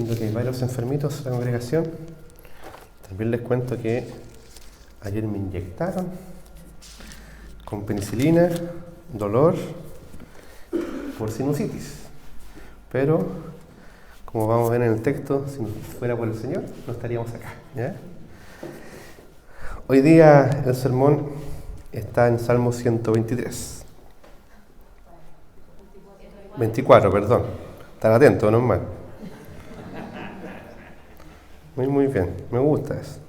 Siendo que hay varios enfermitos en la congregación, también les cuento que ayer me inyectaron con penicilina, dolor por sinusitis. Pero, como vamos a ver en el texto, si no fuera por el Señor, no estaríamos acá, ¿ya? Hoy día el sermón está en Salmo 123. 24, perdón. Están atentos, normal. Muy bien, me gusta eso.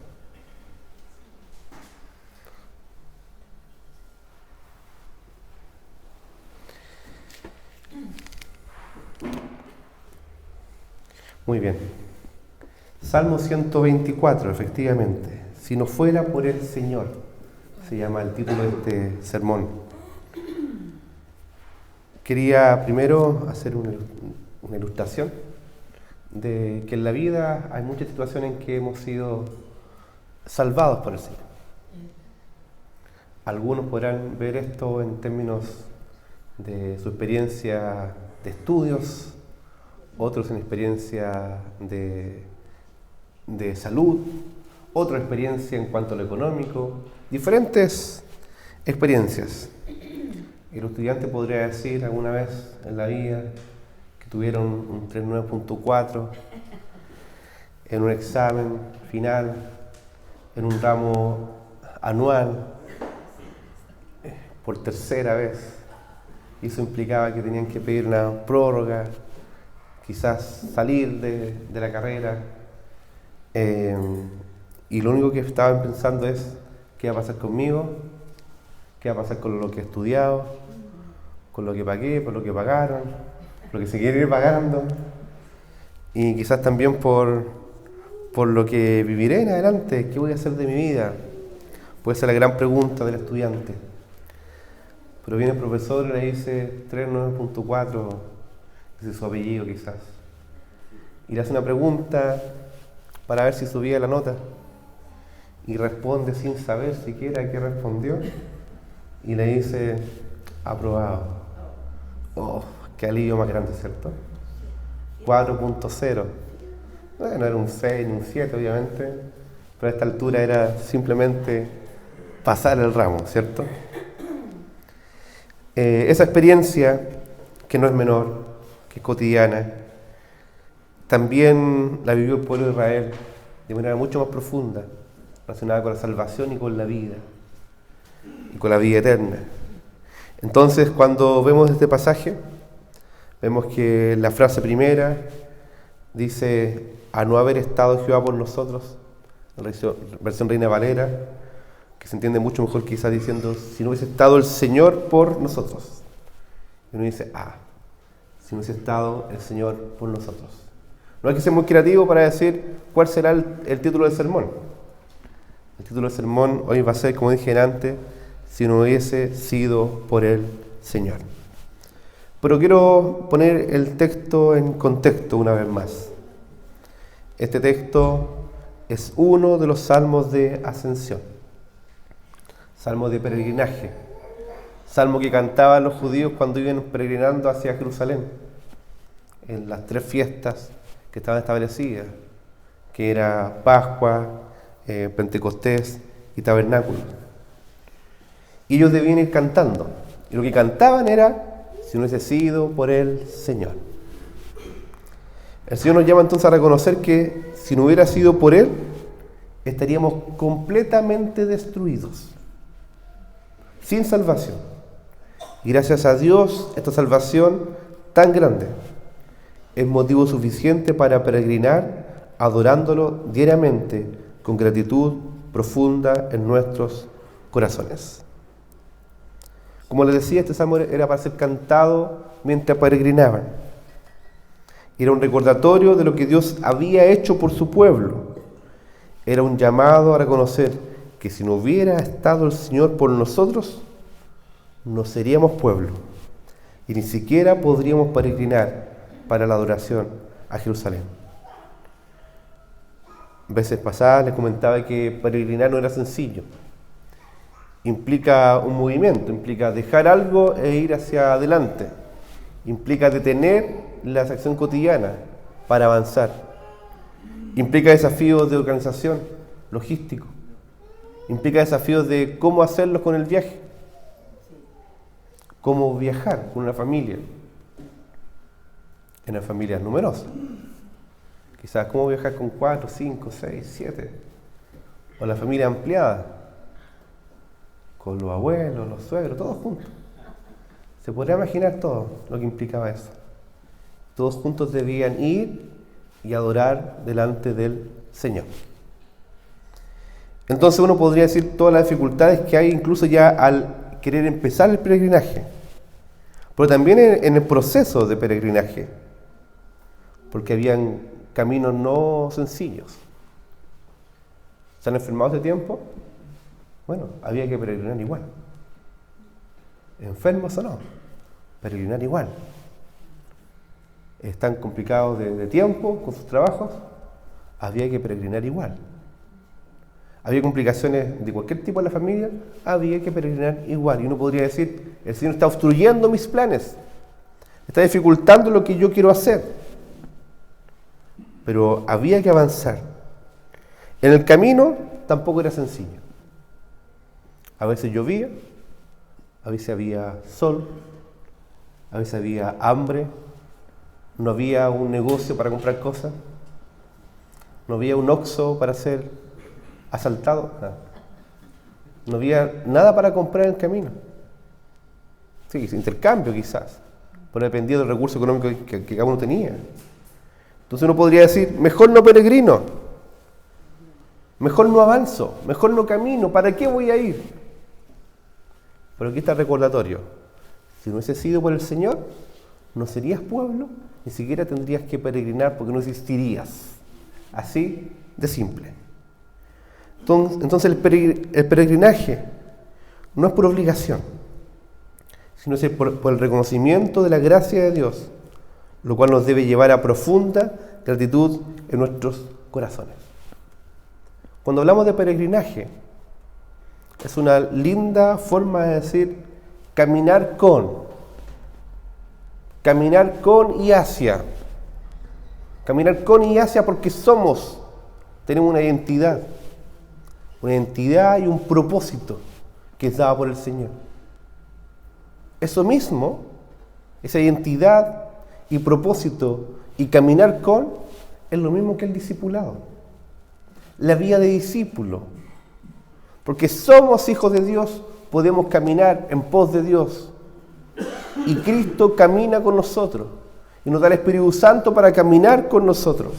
Muy bien. Salmo 124, efectivamente. Si no fuera por el Señor, se llama el título de este sermón. Quería primero hacer una ilustración de que en la vida hay muchas situaciones en que hemos sido salvados por el Señor. Algunos podrán ver esto en términos de su experiencia de estudios, otros en experiencia de salud, otra experiencia en cuanto a lo económico, diferentes experiencias. El estudiante podría decir alguna vez en la vida que tuvieron un 3.9.4 en un examen final, en un ramo anual, por tercera vez. Y eso implicaba que tenían que pedir una prórroga, quizás salir de la carrera. Y lo único que estaban pensando es qué va a pasar conmigo, qué va a pasar con lo que he estudiado, con lo que pagué, por lo que pagaron, por lo que se quiere ir pagando, y quizás también por lo que viviré en adelante, qué voy a hacer de mi vida. Puede ser la gran pregunta del estudiante. Pero viene el profesor y le dice 3.9.4, ese es su apellido quizás, y le hace una pregunta para ver si subía la nota, y responde sin saber siquiera qué respondió, y le dice aprobado. Oh, qué alivio más grande, ¿cierto? 4.0. No era un 6 ni un 7, obviamente, pero a esta altura era simplemente pasar el ramo, ¿cierto? Esa experiencia, que no es menor, que es cotidiana, también la vivió el pueblo de Israel de manera mucho más profunda, relacionada con la salvación y con la vida eterna. Entonces, cuando vemos este pasaje, vemos que la frase primera dice: a no haber estado Jehová por nosotros, versión Reina Valera, que se entiende mucho mejor quizás diciendo: si no hubiese estado el Señor por nosotros. Y uno dice: si no hubiese estado el Señor por nosotros. No hay que ser muy creativo para decir cuál será el título del sermón. El título del sermón hoy va a ser, como dije antes, si no hubiese sido por el Señor. Pero quiero poner el texto en contexto una vez más. Este texto es uno de los salmos de ascensión, salmo de peregrinaje, salmo que cantaban los judíos cuando iban peregrinando hacia Jerusalén, en las 3 fiestas que estaban establecidas, que era Pascua, Pentecostés y Tabernáculo. Y ellos debían ir cantando, y lo que cantaban era: si no hubiese sido por el Señor. El Señor nos llama entonces a reconocer que si no hubiera sido por Él, estaríamos completamente destruidos, sin salvación. Y gracias a Dios, esta salvación tan grande es motivo suficiente para peregrinar adorándolo diariamente con gratitud profunda en nuestros corazones. Como les decía, este salmo era para ser cantado mientras peregrinaban. Era un recordatorio de lo que Dios había hecho por su pueblo. Era un llamado a reconocer que si no hubiera estado el Señor por nosotros, no seríamos pueblo y ni siquiera podríamos peregrinar para la adoración a Jerusalén. Veces pasadas les comentaba que peregrinar no era sencillo. Implica un movimiento, implica dejar algo e ir hacia adelante. Implica detener la acción cotidiana para avanzar. Implica desafíos de organización, logístico. Implica desafíos de cómo hacerlo con el viaje. Cómo viajar con una familia. En las familias numerosas. Quizás cómo viajar con 4, 5, 6, 7. O la familia ampliada. Con los abuelos, los suegros, todos juntos. Se podría imaginar todo lo que implicaba eso. Todos juntos debían ir y adorar delante del Señor. Entonces uno podría decir todas las dificultades que hay incluso ya al querer empezar el peregrinaje. Pero también en el proceso de peregrinaje. Porque habían caminos no sencillos. ¿Se han enfermado hace tiempo? Bueno, había que peregrinar igual. Enfermos o no, peregrinar igual. Están complicados de tiempo con sus trabajos, había que peregrinar igual. Había complicaciones de cualquier tipo en la familia, había que peregrinar igual. Y uno podría decir, el Señor está obstruyendo mis planes, está dificultando lo que yo quiero hacer. Pero había que avanzar. En el camino tampoco era sencillo. A veces llovía, a veces había sol, a veces había hambre, no había un negocio para comprar cosas, no había un Oxxo para ser asaltado, no había nada para comprar en el camino. Sí, intercambio quizás, pero dependía del recurso económico que cada uno tenía. Entonces uno podría decir, mejor no peregrino, mejor no avanzo, mejor no camino, ¿para qué voy a ir? Pero aquí está el recordatorio. Si no hubiese sido por el Señor, no serías pueblo, ni siquiera tendrías que peregrinar porque no existirías. Así de simple. Entonces el peregrinaje no es por obligación, sino es por el reconocimiento de la gracia de Dios, lo cual nos debe llevar a profunda gratitud en nuestros corazones. Cuando hablamos de peregrinaje, es una linda forma de decir caminar con y hacia. Caminar con y hacia porque tenemos una identidad y un propósito que es dado por el Señor. Eso mismo, esa identidad y propósito y caminar con, es lo mismo que el discipulado. La vida de discípulo. Porque somos hijos de Dios, podemos caminar en pos de Dios. Y Cristo camina con nosotros. Y nos da el Espíritu Santo para caminar con nosotros.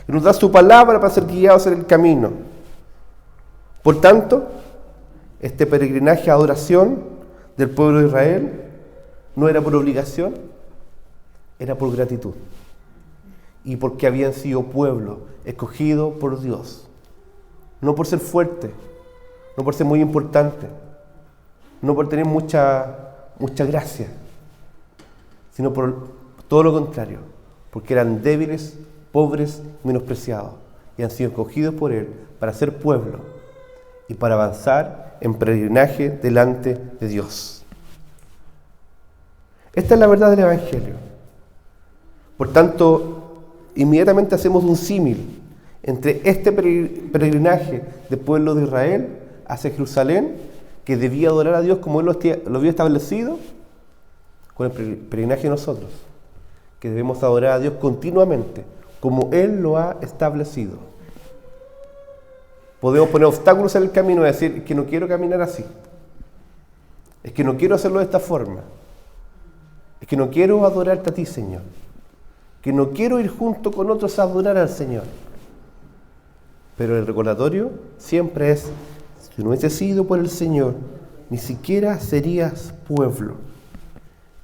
Y nos da su palabra para ser guiados en el camino. Por tanto, este peregrinaje a adoración del pueblo de Israel no era por obligación, era por gratitud. Y porque habían sido pueblo escogido por Dios. No por ser fuerte, no por ser muy importante, no por tener mucha gracia, sino por todo lo contrario, porque eran débiles, pobres, menospreciados, y han sido escogidos por Él para ser pueblo y para avanzar en peregrinaje delante de Dios. Esta es la verdad del Evangelio. Por tanto, inmediatamente hacemos un símil entre este peregrinaje del pueblo de Israel hacia Jerusalén, que debía adorar a Dios como Él lo había establecido, con el peregrinaje de nosotros, que debemos adorar a Dios continuamente, como Él lo ha establecido. Podemos poner obstáculos en el camino y decir, es que no quiero caminar así, es que no quiero hacerlo de esta forma, es que no quiero adorarte a ti, Señor, que no quiero ir junto con otros a adorar al Señor. Pero el recordatorio siempre es, si no hubiese sido por el Señor, ni siquiera serías pueblo.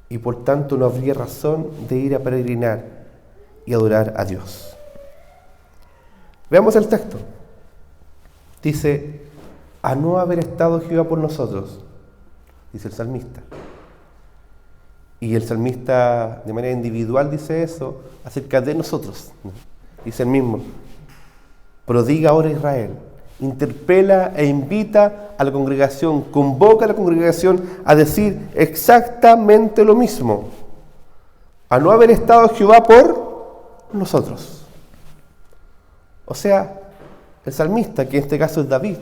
Y por tanto no habría razón de ir a peregrinar y adorar a Dios. Veamos el texto. Dice, a no haber estado Jehová por nosotros, dice el salmista. Y el salmista de manera individual dice eso acerca de nosotros. Dice el mismo, prodiga ahora Israel, interpela e invita a la congregación, convoca a la congregación a decir exactamente lo mismo. A no haber estado Jehová por nosotros. O sea, el salmista, que en este caso es David,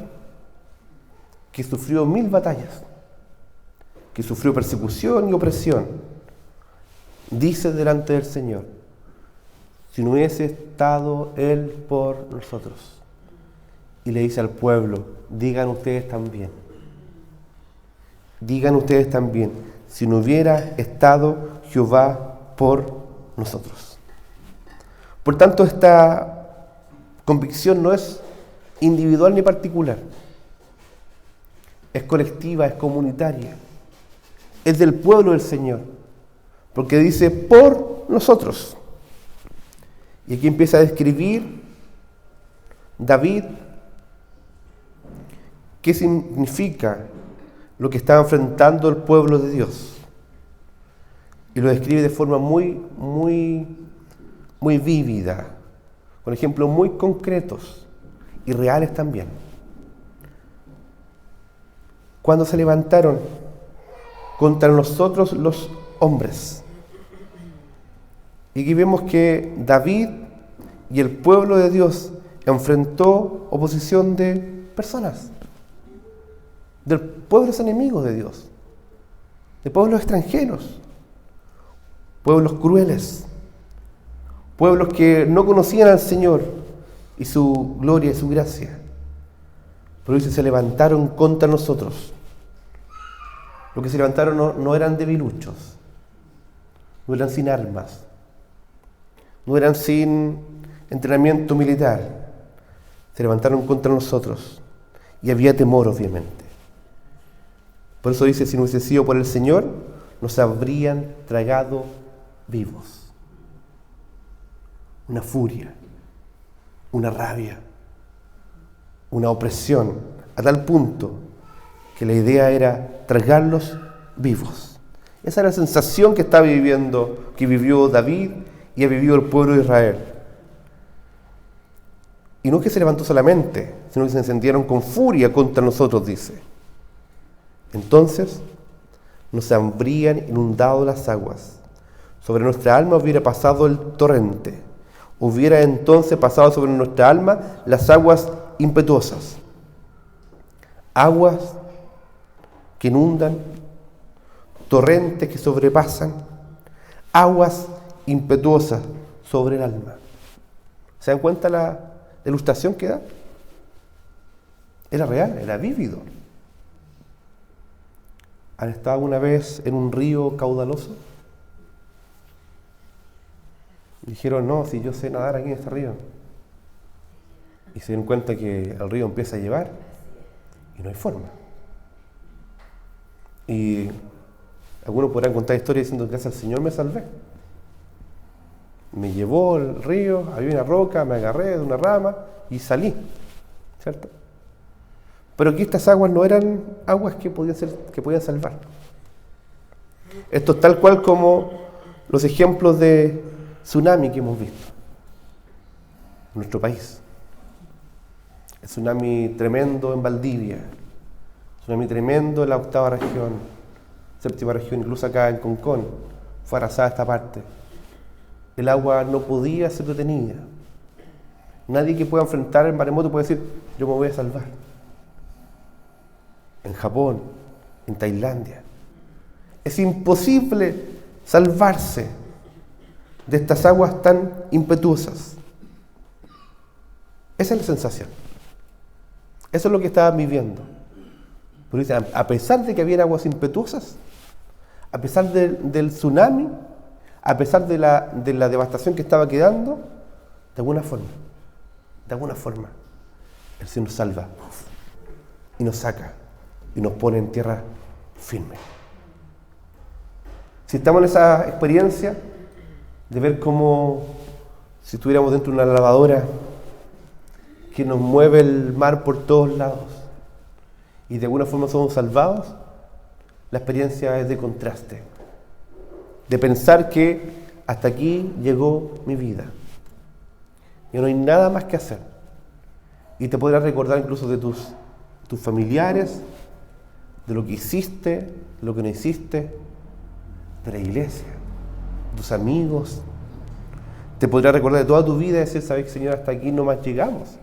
que sufrió 1000 batallas, que sufrió persecución y opresión, dice delante del Señor: si no hubiese estado Él por nosotros. Y le dice al pueblo: digan ustedes también, si no hubiera estado Jehová por nosotros. Por tanto, esta convicción no es individual ni particular, es colectiva, es comunitaria, es del pueblo del Señor, porque dice por nosotros. Y aquí empieza a describir David qué significa lo que estaba enfrentando el pueblo de Dios. Y lo describe de forma muy vívida, con ejemplos muy concretos y reales también. Cuando se levantaron contra nosotros los hombres. Y aquí vemos que David y el pueblo de Dios enfrentó oposición de personas, de pueblos enemigos de Dios, de pueblos extranjeros, pueblos crueles, pueblos que no conocían al Señor y su gloria y su gracia. Pero dice, se levantaron contra nosotros. Los que se levantaron no eran debiluchos, no eran sin armas, no eran sin entrenamiento militar. Se levantaron contra nosotros y había temor, obviamente. Por eso dice, si no hubiese sido por el Señor, nos habrían tragado vivos. Una furia, una rabia, una opresión, a tal punto que la idea era tragarlos vivos. Esa era la sensación que estaba viviendo, que vivió David y ha vivido el pueblo de Israel. Y no es que se levantó solamente, sino que se encendieron con furia contra nosotros, dice. Entonces nos habrían inundado las aguas. Sobre nuestra alma hubiera pasado el torrente. Hubiera entonces pasado sobre nuestra alma las aguas impetuosas. Aguas que inundan, torrentes que sobrepasan, aguas impetuosas sobre el alma. ¿Se dan cuenta la ilustración que da? Era real, era vívido. ¿Han estado alguna vez en un río caudaloso? Dijeron, no, si yo sé nadar aquí en este río. Y se dan cuenta que el río empieza a llevar y no hay forma. Y algunos podrán contar historias diciendo que gracias al Señor me salvé. Me llevó el río, había una roca, me agarré de una rama y salí, ¿cierto? Pero aquí estas aguas no eran aguas que podían salvar. Esto es tal cual como los ejemplos de tsunami que hemos visto en nuestro país. El tsunami tremendo en Valdivia, tsunami tremendo en la 8ª región, 7ª región, incluso acá en Concón, fue arrasada esta parte. El agua no podía ser detenida. Nadie que pueda enfrentar el maremoto puede decir, yo me voy a salvar. En Japón, en Tailandia. Es imposible salvarse de estas aguas tan impetuosas. Esa es la sensación. Eso es lo que estaban viviendo. Pero dice, a pesar de que había aguas impetuosas, a pesar del tsunami, a pesar de la devastación que estaba quedando, de alguna forma, el Señor nos salva y nos saca y nos pone en tierra firme. Si estamos en esa experiencia de ver cómo si estuviéramos dentro de una lavadora que nos mueve el mar por todos lados y de alguna forma somos salvados, la experiencia es de contraste, de pensar que hasta aquí llegó mi vida y no hay nada más que hacer. Y te podrás recordar incluso de tus familiares, de lo que hiciste, de lo que no hiciste, de la iglesia, de tus amigos, Te podrás recordar de toda tu vida y decir, ¿sabes, Señor, hasta aquí nomás llegamos?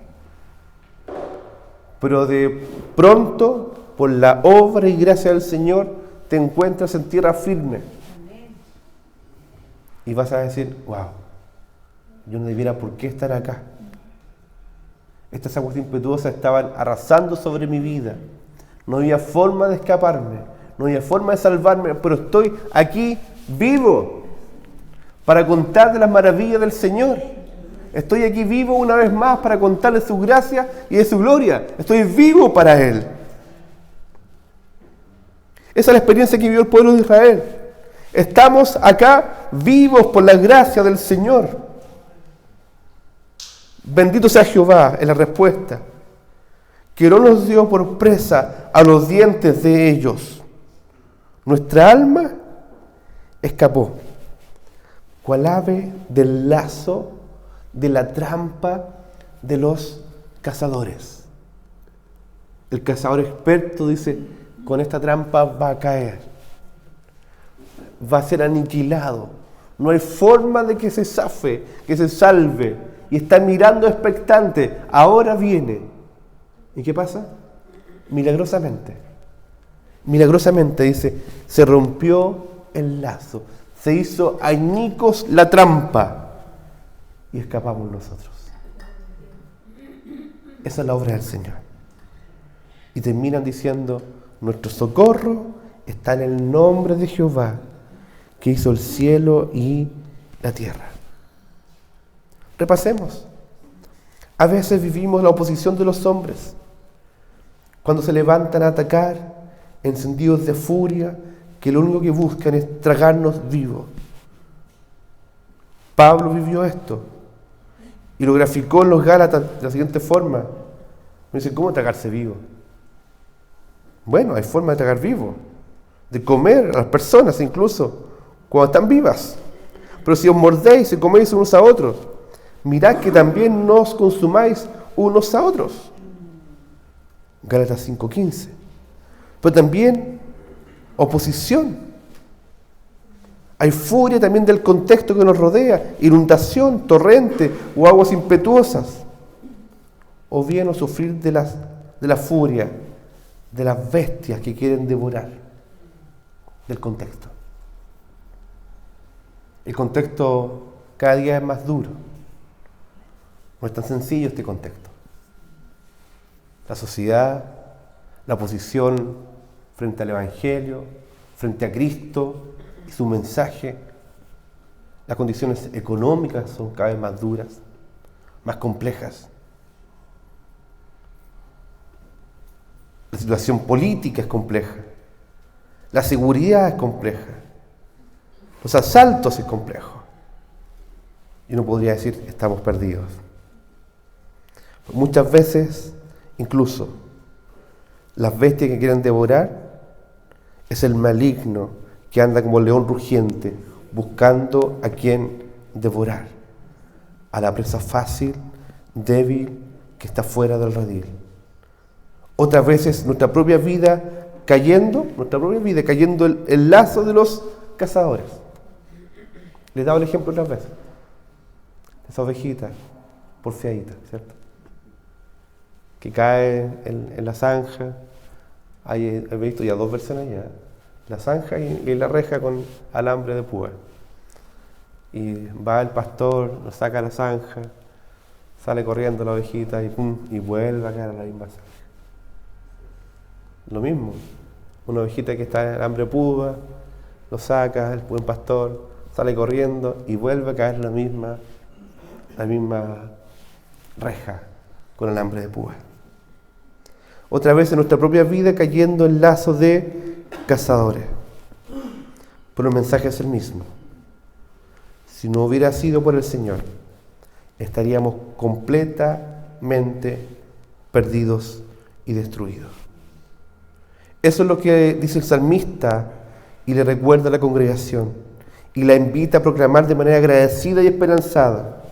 Pero de pronto, por la obra y gracia del Señor, te encuentras en tierra firme. Y vas a decir, wow, yo no debiera por qué estar acá. Estas aguas impetuosas estaban arrasando sobre mi vida. No había forma de escaparme, no había forma de salvarme, pero estoy aquí vivo para contar de las maravillas del Señor. Estoy aquí vivo una vez más para contarle su gracia y de su gloria. Estoy vivo para Él. Esa es la experiencia que vivió el pueblo de Israel. Estamos acá vivos por la gracia del Señor. Bendito sea Jehová, en la respuesta, que no nos dio por presa a los dientes de ellos. Nuestra alma escapó, cual ave del lazo de la trampa de los cazadores. El cazador experto dice, con esta trampa va a caer, va a ser aniquilado, no hay forma de que se zafe, que se salve, y está mirando expectante, ahora viene. ¿Y qué pasa? Milagrosamente dice, se rompió el lazo, se hizo añicos la trampa, y escapamos nosotros. Esa es la obra del Señor. Y terminan diciendo, nuestro socorro está en el nombre de Jehová, que hizo el cielo y la tierra. Repasemos. A veces vivimos la oposición de los hombres, cuando se levantan a atacar, encendidos de furia, que lo único que buscan es tragarnos vivos. Pablo vivió esto y lo graficó en los Gálatas de la siguiente forma. Me dicen, ¿cómo tragarse vivo? Bueno, hay forma de tragar vivo, de comer a las personas incluso cuando están vivas. Pero si os mordéis y coméis unos a otros, mirad que también no os consumáis unos a otros. Gálatas 5:15. Pero también oposición. Hay furia también del contexto que nos rodea, inundación, torrente o aguas impetuosas. O bien o sufrir de la furia, de las bestias que quieren devorar, del contexto. El contexto cada día es más duro. No es tan sencillo este contexto. La sociedad, la oposición frente al Evangelio, frente a Cristo y su mensaje. Las condiciones económicas son cada vez más duras, más complejas. La situación política es compleja. La seguridad es compleja. Los asaltos es complejo. Y uno podría decir, estamos perdidos. Muchas veces, incluso, las bestias que quieren devorar es el maligno que anda como león rugiente buscando a quien devorar, a la presa fácil, débil, que está fuera del redil. Otras veces nuestra propia vida cayendo el lazo de los cazadores. Les he dado el ejemplo otras veces. Esa ovejita porfiadita, ¿cierto? Que cae en la zanja. He visto ya 2 versiones ya. La zanja y la reja con alambre de púa. Y va el pastor, lo saca a la zanja, sale corriendo la ovejita y pum, y vuelve a caer a la misma zanja. Lo mismo, una ovejita que está en alambre de púa, lo saca el buen pastor, sale corriendo y vuelve a caer la misma reja con alambre de púa. Otra vez en nuestra propia vida cayendo en lazos de cazadores. Pero el mensaje es el mismo. Si no hubiera sido por el Señor, estaríamos completamente perdidos y destruidos. Eso es lo que dice el salmista y le recuerda a la congregación y la invita a proclamar de manera agradecida y esperanzada.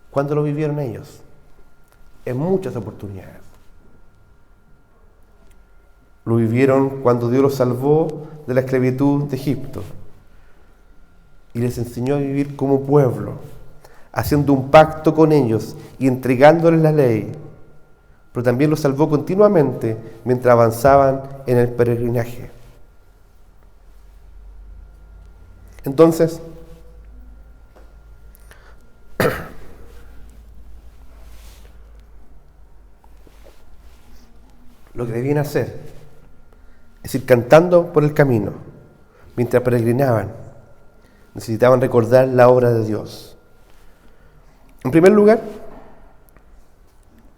¿Cuándo lo vivieron ellos? En muchas oportunidades. Lo vivieron cuando Dios los salvó de la esclavitud de Egipto. y les enseñó a vivir como pueblo, haciendo un pacto con ellos y entregándoles la ley. Pero también los salvó continuamente mientras avanzaban en el peregrinaje. Entonces, lo que debían hacer es ir cantando por el camino mientras peregrinaban. Necesitaban recordar la obra de Dios. En primer lugar,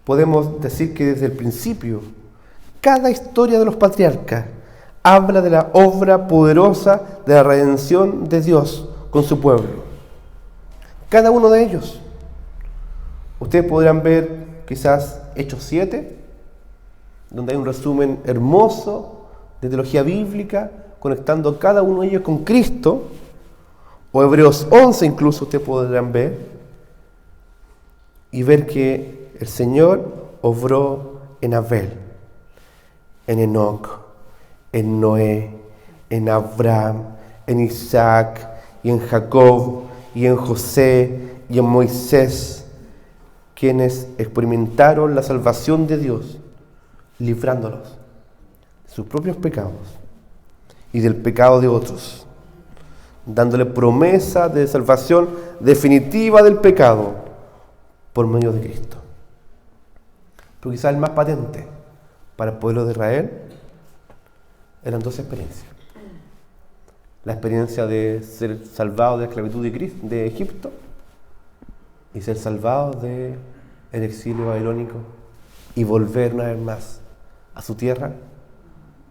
podemos decir que desde el principio, cada historia de los patriarcas habla de la obra poderosa de la redención de Dios con su pueblo. Cada uno de ellos. Ustedes podrán ver quizás Hechos 7, donde hay un resumen hermoso de teología bíblica, conectando cada uno de ellos con Cristo, o Hebreos 11 incluso ustedes podrán ver, y ver que el Señor obró en Abel, en Enoc, en Noé, en Abraham, en Isaac, y en Jacob, y en José, y en Moisés, quienes experimentaron la salvación de Dios, librándolos de sus propios pecados y del pecado de otros, dándole promesa de salvación definitiva del pecado por medio de Cristo. Pero quizás el más patente para el pueblo de Israel eran dos experiencias. La experiencia de ser salvado de la esclavitud de Egipto y ser salvado del exilio babilónico y volver una vez más a su tierra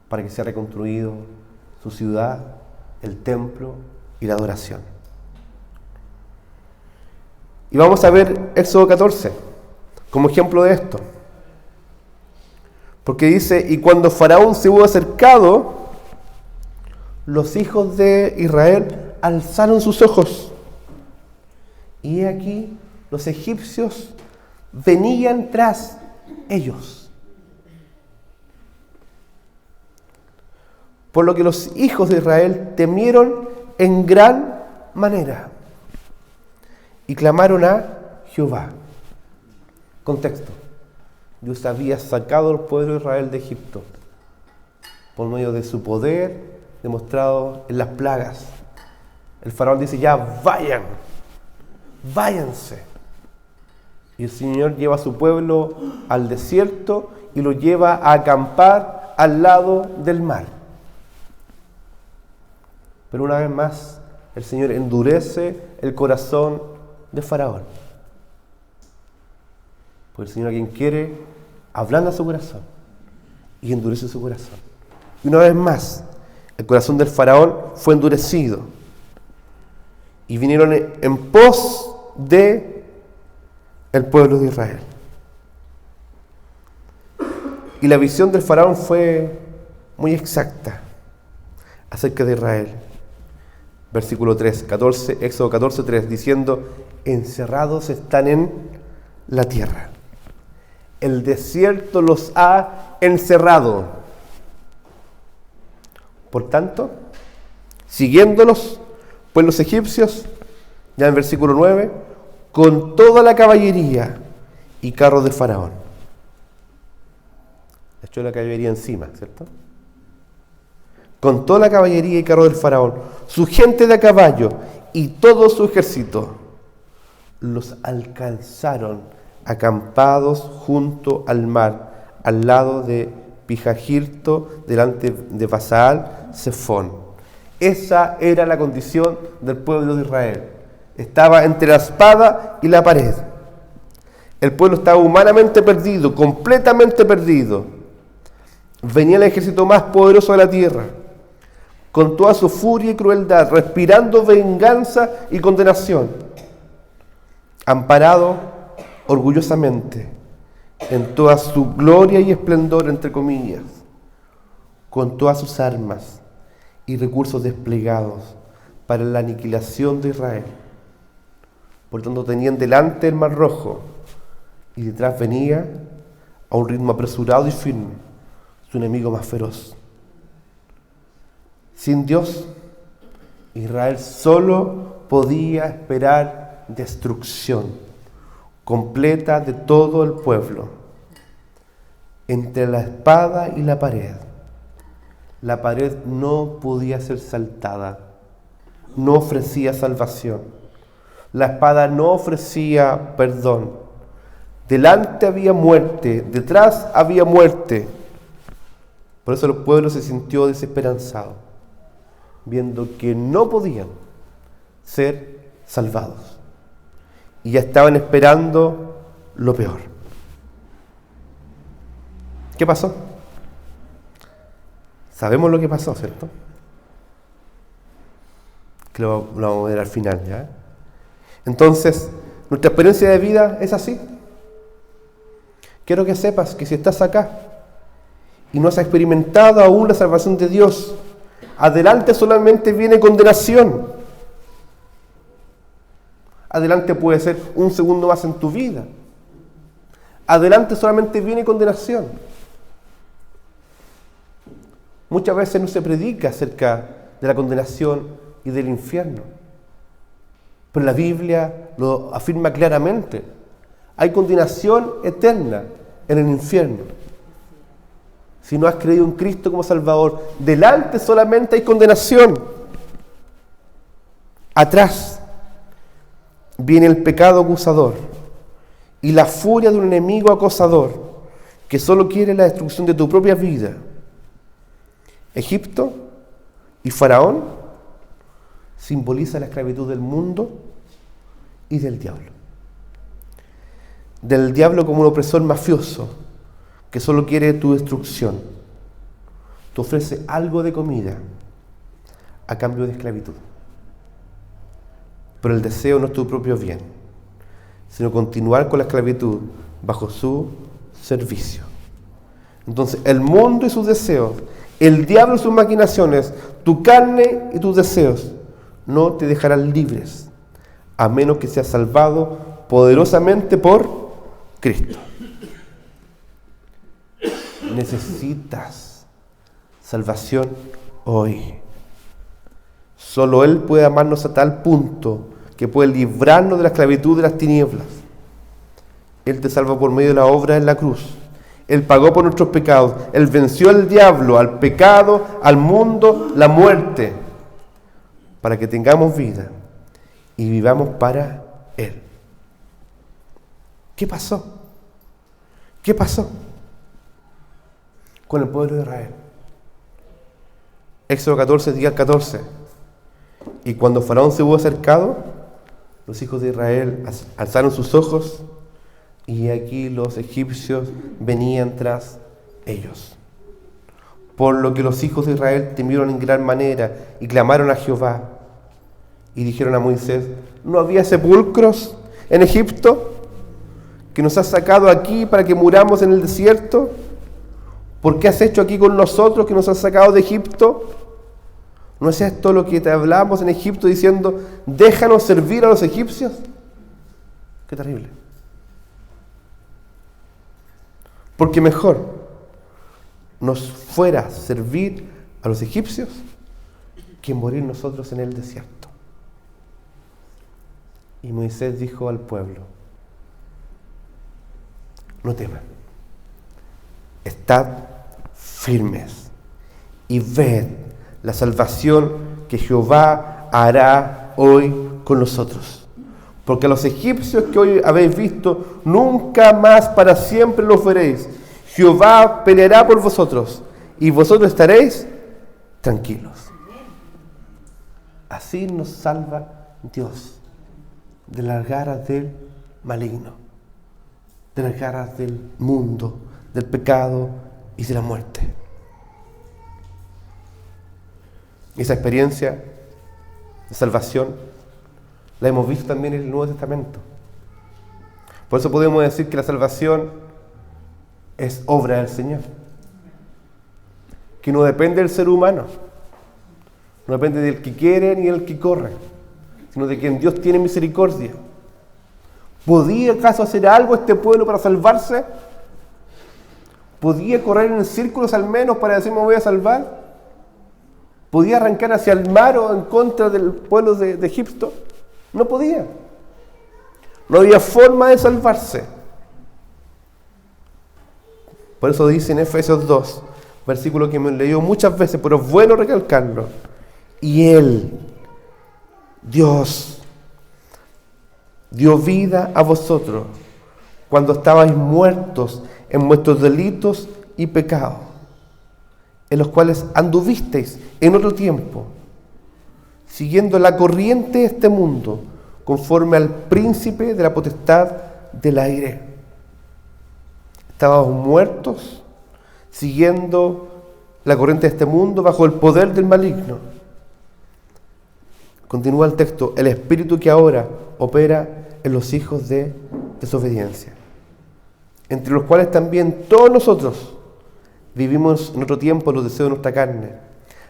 para que sea reconstruido su ciudad, el templo y la adoración. Y vamos a ver Éxodo 14 como ejemplo de esto. Porque dice, y cuando Faraón se hubo acercado, los hijos de Israel alzaron sus ojos. Y aquí los egipcios venían tras ellos. Por lo que los hijos de Israel temieron en gran manera y clamaron a Jehová. Contexto. Dios había sacado al pueblo de Israel de Egipto por medio de su poder demostrado en las plagas. El faraón dice, ya váyanse. Y el Señor lleva a su pueblo al desierto y lo lleva a acampar al lado del mar. Pero una vez más, el Señor endurece el corazón de Faraón. Porque el Señor a quien quiere, ablanda su corazón y endurece su corazón. Y una vez más, el corazón del Faraón fue endurecido. Y vinieron en pos de el pueblo de Israel. Y la visión del Faraón fue muy exacta acerca de Israel. Versículo 3, 14, Éxodo 14, 3, diciendo, encerrados están en la tierra. El desierto los ha encerrado. Por tanto, siguiéndolos, pues los egipcios, ya en versículo 9, con toda la caballería y carros de Faraón. Le echó la caballería encima, ¿cierto? Con toda la caballería y carros del Faraón, su gente de a caballo y todo su ejército, los alcanzaron acampados junto al mar, al lado de Pijahirto, delante de Basaal Zephón. Esa era la condición del pueblo de Israel. Estaba entre la espada y la pared. El pueblo estaba humanamente perdido, completamente perdido. Venía el ejército más poderoso de la tierra, con toda su furia y crueldad, respirando venganza y condenación, amparado orgullosamente en toda su gloria y esplendor, entre comillas, con todas sus armas y recursos desplegados para la aniquilación de Israel. Por tanto, tenían delante el Mar Rojo y detrás venía, a un ritmo apresurado y firme, su enemigo más feroz. Sin Dios, Israel solo podía esperar destrucción completa de todo el pueblo. Entre la espada y la pared no podía ser saltada, no ofrecía salvación. La espada no ofrecía perdón. Delante había muerte, detrás había muerte. Por eso el pueblo se sintió desesperanzado, viendo que no podían ser salvados. Y ya estaban esperando lo peor. ¿Qué pasó? Sabemos lo que pasó, ¿cierto? Que lo vamos a ver al final, ¿ya? Entonces, nuestra experiencia de vida es así. Quiero que sepas que si estás acá y no has experimentado aún la salvación de Dios, adelante solamente viene condenación. Adelante puede ser un segundo más en tu vida. Adelante solamente viene condenación. Muchas veces no se predica acerca de la condenación y del infierno. Pero la Biblia lo afirma claramente. Hay condenación eterna en el infierno. Si no has creído en Cristo como Salvador, delante solamente hay condenación. Atrás viene el pecado acusador y la furia de un enemigo acosador que solo quiere la destrucción de tu propia vida. Egipto y Faraón simboliza la esclavitud del mundo y del diablo. Del diablo como un opresor mafioso que solo quiere tu destrucción. Te ofrece algo de comida a cambio de esclavitud. Pero el deseo no es tu propio bien, sino continuar con la esclavitud bajo su servicio. Entonces, el mundo y sus deseos, el diablo y sus maquinaciones, tu carne y tus deseos, no te dejarán libres, a menos que seas salvado poderosamente por Cristo. Necesitas salvación hoy. Solo Él puede amarnos a tal punto que puede librarnos de la esclavitud de las tinieblas. Él te salva por medio de la obra en la cruz. Él pagó por nuestros pecados. Él venció al diablo, al pecado, al mundo, la muerte, para que tengamos vida y vivamos para Él. ¿Qué pasó? ¿Qué pasó con el pueblo de Israel? Éxodo 14, día 14. Y cuando Faraón se hubo acercado, los hijos de Israel alzaron sus ojos y aquí los egipcios venían tras ellos. Por lo que los hijos de Israel temieron en gran manera y clamaron a Jehová. Y dijeron a Moisés: ¿no había sepulcros en Egipto que nos has sacado aquí para que muramos en el desierto? ¿Por qué has hecho aquí con nosotros que nos has sacado de Egipto? ¿No es esto lo que te hablamos en Egipto diciendo: déjanos servir a los egipcios? Qué terrible. Porque mejor nos fuera servir a los egipcios que morir nosotros en el desierto. Y Moisés dijo al pueblo: no teman, estad firmes y ved la salvación que Jehová hará hoy con nosotros. Porque a los egipcios que hoy habéis visto, nunca más para siempre los veréis. Jehová peleará por vosotros y vosotros estaréis tranquilos. Así nos salva Dios de las garras del maligno, de las garras del mundo, del pecado y de la muerte. Esa experiencia de salvación la hemos visto también en el Nuevo Testamento. Por eso podemos decir que la salvación es obra del Señor, que no depende del ser humano, no depende del que quiere ni del que corre, sino de quien Dios tiene misericordia. ¿Podía acaso hacer algo este pueblo para salvarse? ¿Podía correr en círculos al menos para decir me voy a salvar? ¿Podía arrancar hacia el mar o en contra del pueblo de Egipto? No podía. No había forma de salvarse. Por eso dice en Efesios 2, versículo que me leído muchas veces, pero es bueno recalcarlo. Y Él, Dios, dio vida a vosotros cuando estabais muertos en vuestros delitos y pecados, en los cuales anduvisteis en otro tiempo, siguiendo la corriente de este mundo, conforme al príncipe de la potestad del aire. Estábamos muertos, siguiendo la corriente de este mundo, bajo el poder del maligno. Continúa el texto: el espíritu que ahora opera en los hijos de desobediencia, entre los cuales también todos nosotros vivimos en otro tiempo en los deseos de nuestra carne,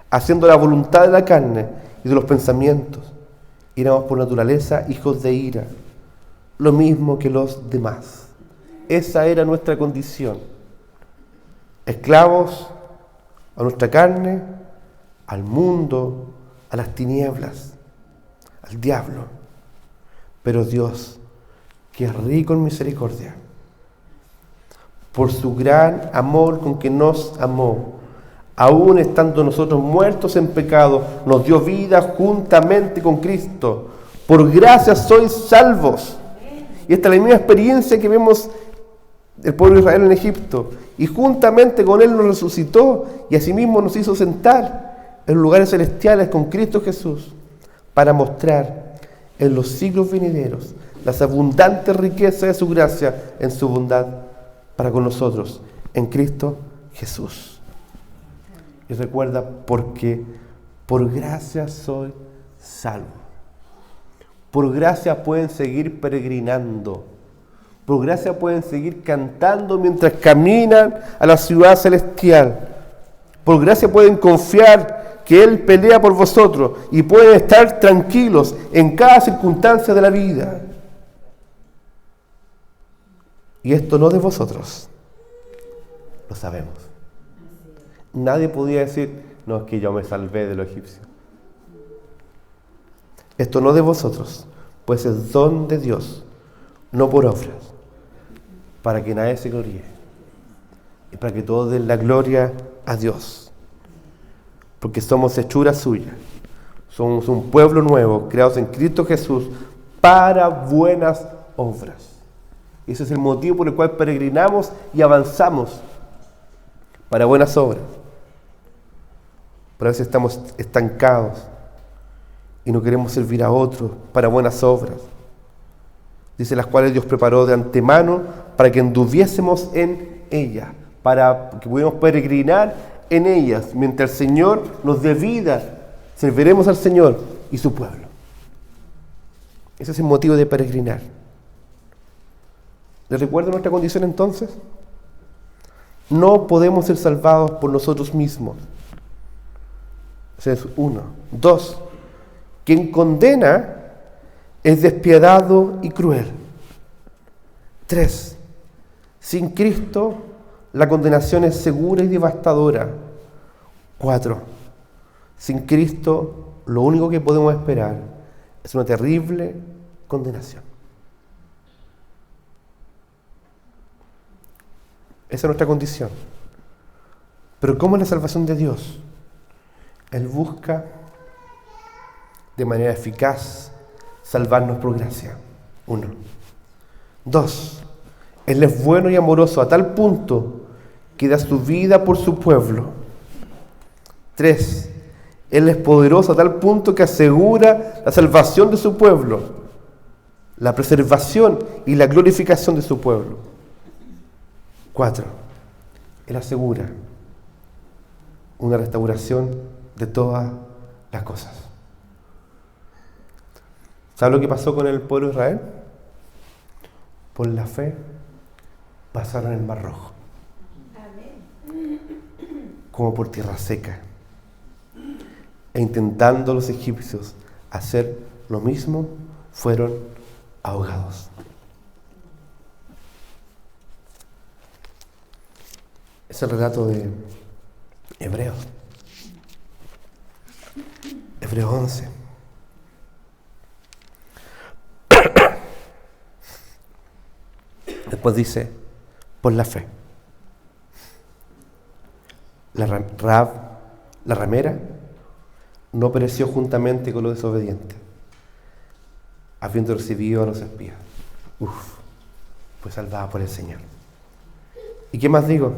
haciendo la voluntad de la carne y de los pensamientos. Éramos por naturaleza hijos de ira, lo mismo que los demás. Esa era nuestra condición. Esclavos a nuestra carne, al mundo, a las tinieblas, al diablo. Pero Dios, que es rico en misericordia, por su gran amor con que nos amó, aún estando nosotros muertos en pecado, nos dio vida juntamente con Cristo. Por gracia sois salvos. Y esta es la misma experiencia que vemos del pueblo de Israel en Egipto. Y juntamente con Él nos resucitó y asimismo nos hizo sentar en lugares celestiales con Cristo Jesús, para mostrar en los siglos venideros las abundantes riquezas de su gracia en su bondad para con nosotros en Cristo Jesús. Y recuerda, porque por gracia soy salvo. Por gracia pueden seguir peregrinando. Por gracia pueden seguir cantando mientras caminan a la ciudad celestial. Por gracia pueden confiar que Él pelea por vosotros y pueden estar tranquilos en cada circunstancia de la vida. Y esto no de vosotros, lo sabemos. Nadie podía decir: no, es que yo me salvé de los egipcios. Esto no de vosotros, pues es don de Dios, no por obras, para que nadie se gloríe, y para que todos den la gloria a Dios. Porque somos hechura suya, somos un pueblo nuevo, creados en Cristo Jesús, para buenas obras. Ese es el motivo por el cual peregrinamos y avanzamos, para buenas obras. Pero a veces estamos estancados y no queremos servir a otros para buenas obras. Dice: las cuales Dios preparó de antemano para que anduviésemos en ellas, para que pudiéramos peregrinar en ellas. Mientras el Señor nos dé vida, serviremos al Señor y su pueblo. Ese es el motivo de peregrinar. ¿Les recuerdo nuestra condición entonces? No podemos ser salvados por nosotros mismos. Ese es uno. 2. Quien condena es despiadado y cruel. 3. Sin Cristo, la condenación es segura y devastadora. 4. Sin Cristo, lo único que podemos esperar es una terrible condenación. Esa es nuestra condición. Pero ¿cómo es la salvación de Dios? Él busca de manera eficaz salvarnos por gracia. 1. 2. Él es bueno y amoroso a tal punto que da su vida por su pueblo. 3. Él es poderoso a tal punto que asegura la salvación de su pueblo, la preservación y la glorificación de su pueblo. 4. Él asegura una restauración de todas las cosas. ¿Sabe lo que pasó con el pueblo de Israel? Por la fe pasaron el Mar Rojo. Como por tierra seca. E intentando los egipcios hacer lo mismo, fueron ahogados. Es el relato de Hebreos. Hebreos 11. Después dice, por la fe. Rahab, la ramera, no pereció juntamente con los desobedientes, habiendo recibido a los espías. Fue salvada por el Señor. ¿Y qué más digo?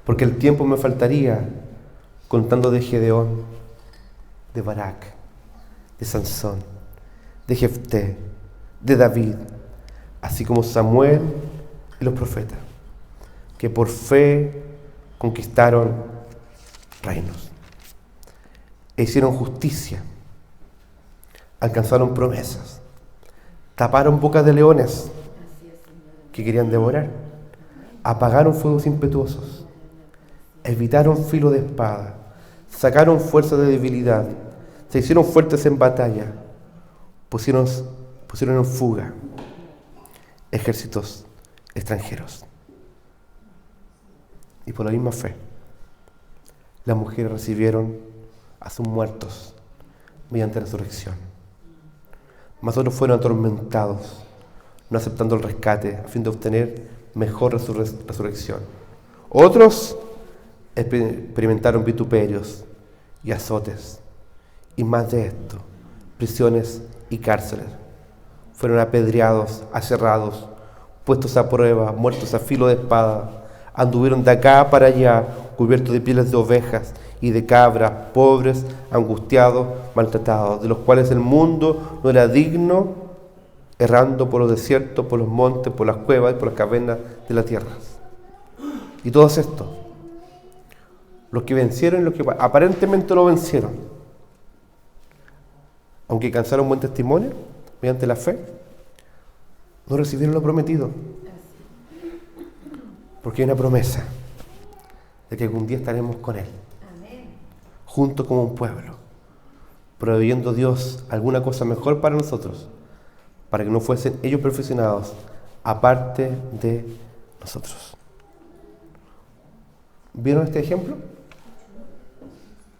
Porque el tiempo me faltaría contando de Gedeón, de Barak, de Sansón, de Jefté, de David, así como Samuel y los profetas, que por fe conquistaron reinos, e hicieron justicia, alcanzaron promesas, taparon bocas de leones que querían devorar, apagaron fuegos impetuosos, evitaron filo de espada, sacaron fuerza de debilidad, se hicieron fuertes en batalla, pusieron en fuga ejércitos extranjeros. Y por la misma fe, las mujeres recibieron a sus muertos mediante la resurrección. Mas otros fueron atormentados, no aceptando el rescate, a fin de obtener mejor resurrección. Otros experimentaron vituperios y azotes, y más de esto, prisiones y cárceles. Fueron apedreados, aserrados, puestos a prueba, muertos a filo de espada. Anduvieron de acá para allá, cubiertos de pieles de ovejas y de cabras, pobres, angustiados, maltratados, de los cuales el mundo no era digno, errando por los desiertos, por los montes, por las cuevas y por las cavernas de la tierra. Y todos estos, los que vencieron y los que aparentemente no vencieron, aunque alcanzaron buen testimonio mediante la fe, no recibieron lo prometido. Porque hay una promesa de que algún día estaremos con Él, juntos como un pueblo, proveyendo Dios alguna cosa mejor para nosotros, para que no fuesen ellos perfeccionados aparte de nosotros. ¿Vieron este ejemplo?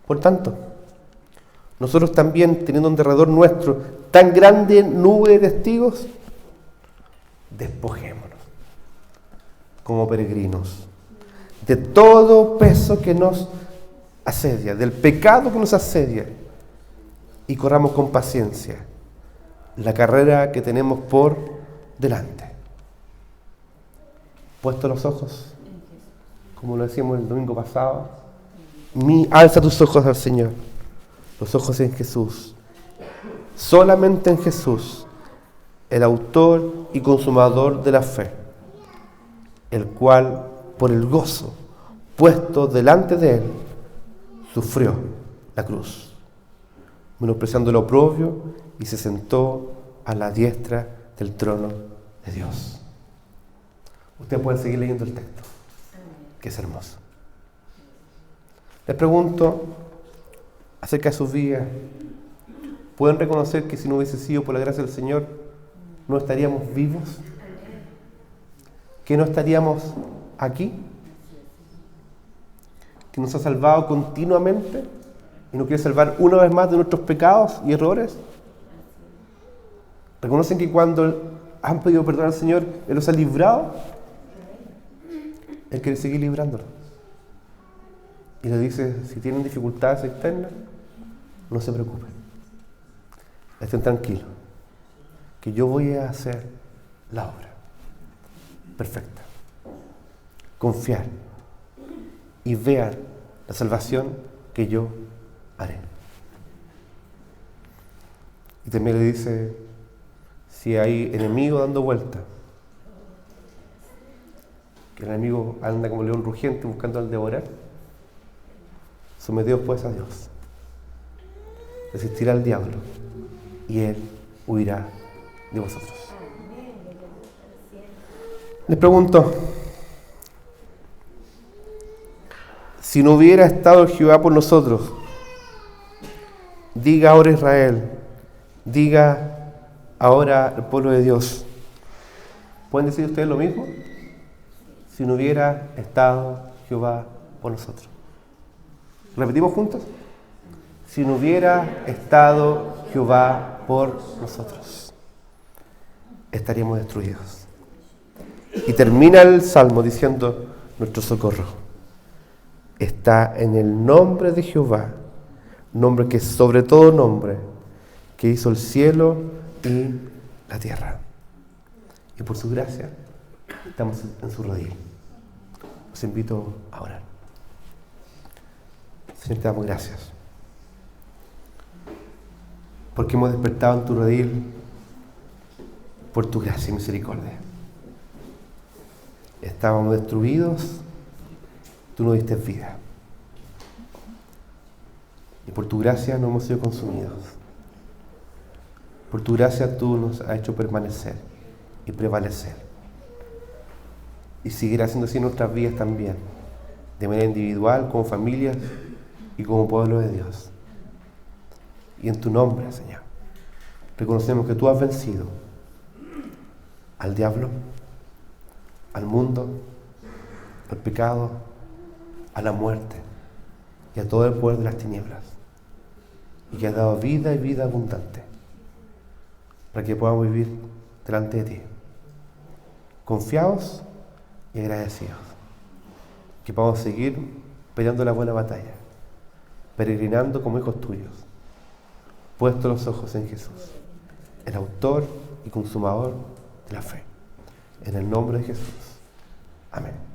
Por tanto, nosotros también, teniendo en derredor nuestro tan grande nube de testigos, despojémonos como peregrinos de todo peso que nos asedia, del pecado que nos asedia, y corramos con paciencia la carrera que tenemos por delante. Puesto los ojos, como lo decíamos el domingo pasado, alza tus ojos al Señor, los ojos en Jesús, solamente en Jesús, el autor y consumador de la fe, el cual, por el gozo puesto delante de él, sufrió la cruz, menospreciando el oprobio, y se sentó a la diestra del trono de Dios. Usted puede seguir leyendo el texto, que es hermoso. Les pregunto acerca de sus vidas. ¿Pueden reconocer que si no hubiese sido por la gracia del Señor, no estaríamos vivos? ¿Que no estaríamos aquí? ¿Que nos ha salvado continuamente y nos quiere salvar una vez más de nuestros pecados y errores? ¿Reconocen que cuando han pedido perdón al Señor, Él los ha librado? Él quiere seguir librándolos. Y le dice, si tienen dificultades externas, no se preocupen. Estén tranquilos, que yo voy a hacer la obra perfecta. Confiar y vean la salvación que yo haré. Y también le dice, si hay enemigo dando vuelta, que el enemigo anda como león rugiente buscando al devorar, someteos pues a Dios, resistirá al diablo y él huirá de vosotros. Les pregunto, si no hubiera estado Jehová por nosotros, diga ahora Israel, diga ahora el pueblo de Dios, ¿pueden decir ustedes lo mismo? Si no hubiera estado Jehová por nosotros. ¿Repetimos juntos? Si no hubiera estado Jehová por nosotros, estaríamos destruidos. Y termina el salmo diciendo: nuestro socorro está en el nombre de Jehová, nombre que es sobre todo nombre, que hizo el cielo y la tierra. Y por su gracia estamos en su rodilla. Os invito a orar. Señor, te damos gracias porque hemos despertado en tu rodil por tu gracia y misericordia. Estábamos destruidos, tú nos diste vida. Y por tu gracia no hemos sido consumidos. Por tu gracia tú nos has hecho permanecer y prevalecer. Y seguirá haciendo así en nuestras vidas también, de manera individual, como familias y como pueblo de Dios. Y en tu nombre, Señor, reconocemos que tú has vencido al diablo, al mundo, al pecado, a la muerte y a todo el poder de las tinieblas, y que has dado vida y vida abundante para que podamos vivir delante de ti, confiados y agradecidos, que podamos seguir peleando la buena batalla, peregrinando como hijos tuyos, puestos los ojos en Jesús, el autor y consumador de la fe. En el nombre de Jesús. Amén.